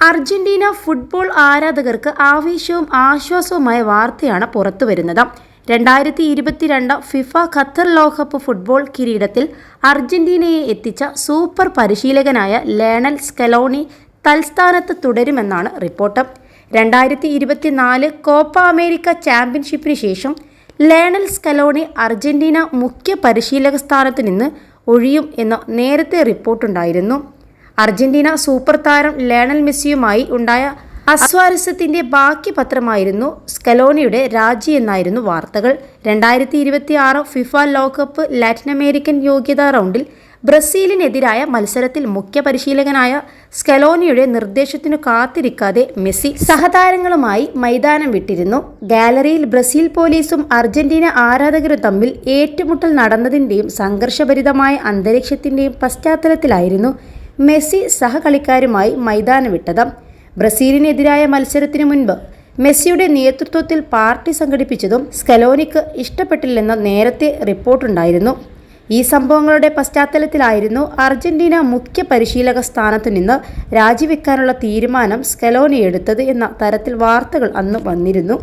Argentina football ആരാധകർക്ക് ആവേശവും ആശ്വാസവുമായ വാർത്തയാണ് പുറത്തുവരുന്നത്. 2022 ഫിഫ ഖത്തർ ലോകകപ്പ് ഫുട്ബോൾ കിരീടത്തിൽ അർജന്റീനയെ എത്തിച്ച സൂപ്പർ പരിശീലകനായ ലയണൽ സ്കലോണി തൽസ്ഥാനത്ത് തുടരുമെന്നാണ് റിപ്പോർട്ട്. 2024 കോപ്പ അമേരിക്ക ചാമ്പ്യൻഷിപ്പിന് ശേഷം ലയണൽ സ്കലോണി അർജന്റീന മുഖ്യ പരിശീലക സ്ഥാനത്ത് നിന്ന് ഒഴിയും എന്ന നേരത്തെ റിപ്പോർട്ടുണ്ടായിരുന്നു. അർജന്റീന സൂപ്പർ താരം ലയണൽ മെസ്സിയുമായി ഉണ്ടായ അസ്വാരസ്യത്തിന്റെ ബാക്കി പത്രമായിരുന്നു സ്കലോണിയുടെ രാജി എന്നായിരുന്നു വാർത്തകൾ. 2026 ഫിഫ ലോകകപ്പ് ലാറ്റിൻ അമേരിക്കൻ യോഗ്യതാ റൗണ്ടിൽ ബ്രസീലിനെതിരായ മത്സരത്തിൽ മുഖ്യ പരിശീലകനായ സ്കലോണിയുടെ നിർദ്ദേശത്തിനു കാത്തിരിക്കാതെ മെസ്സി സഹതാരങ്ങളുമായി മൈതാനം വിട്ടിരുന്നു. ഗാലറിയിൽ ബ്രസീൽ പോലീസും അർജന്റീന ആരാധകരും തമ്മിൽ ഏറ്റുമുട്ടൽ നടന്നതിന്റെയും സംഘർഷഭരിതമായ അന്തരീക്ഷത്തിന്റെയും പശ്ചാത്തലത്തിലായിരുന്നു മെസ്സി സഹകളിക്കാരുമായി മൈതാനം വിട്ടത്. ബ്രസീലിനെതിരായ മത്സരത്തിന് മുൻപ് മെസ്സിയുടെ നേതൃത്വത്തിൽ പാർട്ടി സംഘടിപ്പിച്ചതും സ്കലോണിക്ക് ഇഷ്ടപ്പെട്ടില്ലെന്ന് നേരത്തെ റിപ്പോർട്ടുണ്ടായിരുന്നു. ഈ സംഭവങ്ങളുടെ പശ്ചാത്തലത്തിലായിരുന്നു അർജന്റീന മുഖ്യ പരിശീലക സ്ഥാനത്തു നിന്ന് രാജിവെക്കാനുള്ള തീരുമാനം സ്കലോണി എടുത്തത് എന്ന തരത്തിൽ വാർത്തകൾ അന്ന് വന്നിരുന്നു.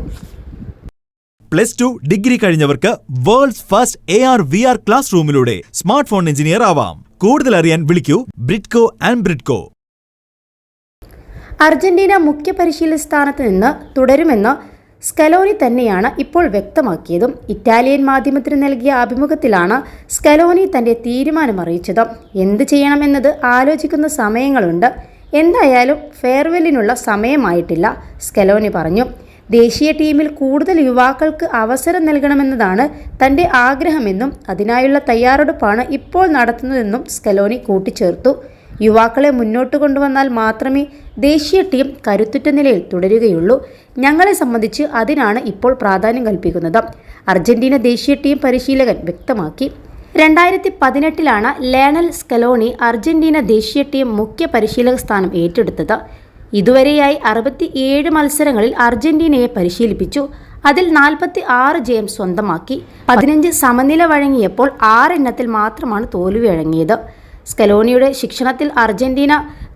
+2 ഡിഗ്രി കഴിഞ്ഞവർക്ക് വേൾഡ്സ് ഫസ്റ്റ് AR/VR ക്ലാസ് റൂമിലൂടെ സ്മാർട്ട് ഫോൺ എഞ്ചിനീയർ ആവാം. കൂടുതൽ അറിയാൻ വിളിക്കൂ ബ്രിഡ്കോ ആൻഡ് ബ്രിഡ്കോ. അർജന്റീന മുഖ്യ പരിശീലക സ്ഥാനത്ത് നിന്ന് തുടരുമെന്ന് സ്കലോണി തന്നെയാണ് ഇപ്പോൾ വ്യക്തമാക്കിയതും. ഇറ്റാലിയൻ മാധ്യമത്തിന് നൽകിയ അഭിമുഖത്തിലാണ് സ്കലോണി തന്റെ തീരുമാനം അറിയിച്ചത്. എന്ത് ചെയ്യണമെന്നത് ആലോചിക്കുന്ന സമയങ്ങളുണ്ട്, എന്തായാലും ഫെയർവെല്ലിനുള്ള സമയമായിട്ടില്ല, സ്കലോണി പറഞ്ഞു. ദേശീയ ടീമിൽ കൂടുതൽ യുവാക്കൾക്ക് അവസരം നൽകണമെന്നതാണ് തന്റെ ആഗ്രഹമെന്നും അതിനായുള്ള തയ്യാറെടുപ്പാണ് ഇപ്പോൾ നടത്തുന്നതെന്നും സ്കലോണി കൂട്ടിച്ചേർത്തു. യുവാക്കളെ മുന്നോട്ട് കൊണ്ടുവന്നാൽ മാത്രമേ ദേശീയ ടീം കരുത്തുറ്റ നിലയിൽ തുടരുകയുള്ളൂ. ഞങ്ങളെ സംബന്ധിച്ച് അതിനാണ് ഇപ്പോൾ പ്രാധാന്യം കൽപ്പിക്കുന്നത്, അർജന്റീന ദേശീയ ടീം പരിശീലകൻ വ്യക്തമാക്കി. 2018 ലയണൽ സ്കലോണി അർജന്റീന ദേശീയ ടീം മുഖ്യ പരിശീലക സ്ഥാനം ഏറ്റെടുത്തത്. ഇതുവരെയായി 67 മത്സരങ്ങളിൽ അർജന്റീനയെ പരിശീലിപ്പിച്ചു. അതിൽ 46 ജയം സ്വന്തമാക്കി. 15 സമനില വഴങ്ങിയപ്പോൾ 6 എണ്ണത്തിൽ മാത്രമാണ് തോൽവി വഴങ്ങിയത്. സ്കലോണിയുടെ ശിക്ഷണത്തിൽ അർജന്റീന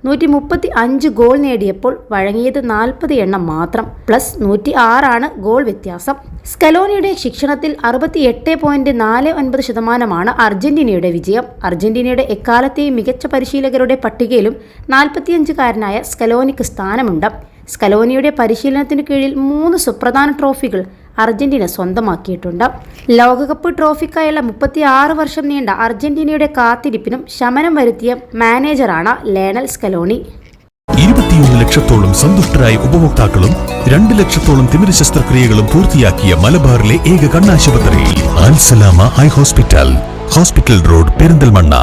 135 ഗോൾ നേടിയപ്പോൾ വഴങ്ങിയത് 40 എണ്ണം മാത്രം, +106 ഗോൾ വ്യത്യാസം. സ്കലോണിയുടെ ശിക്ഷണത്തിൽ 68.49% അർജന്റീനയുടെ വിജയം. അർജന്റീനയുടെ എക്കാലത്തെയും മികച്ച പരിശീലകരുടെ പട്ടികയിലും 45-കാരനായ സ്കലോണിക്ക് സ്ഥാനമുണ്ട്. സ്കലോണിയുടെ പരിശീലനത്തിനു കീഴിൽ 3 സുപ്രധാന ട്രോഫികൾ അർജന്റീന സ്വന്തമാക്കിയിട്ടുണ്ട്. ലോകകപ്പ് ട്രോഫിക്കായുള്ള 36 വർഷം നീണ്ട അർജന്റീനയുടെ കാത്തിരിപ്പിനും ശമനം വരുത്തിയ മാനേജറാണ് ലയണൽ സ്കലോണി. 21 ലക്ഷത്തോളം സന്തുഷ്ടരായ ഉപഭോക്താക്കളും 2 ലക്ഷത്തോളം തിമിര ശസ്ത്രക്രിയകളും പൂർത്തിയാക്കിയ മലബാറിലെ ഏക കണ്ണാശുപത്രി അൽ സലാമ ഹൈ ഹോസ്പിറ്റൽ റോഡ്, പെരിന്തൽമണ്ണ.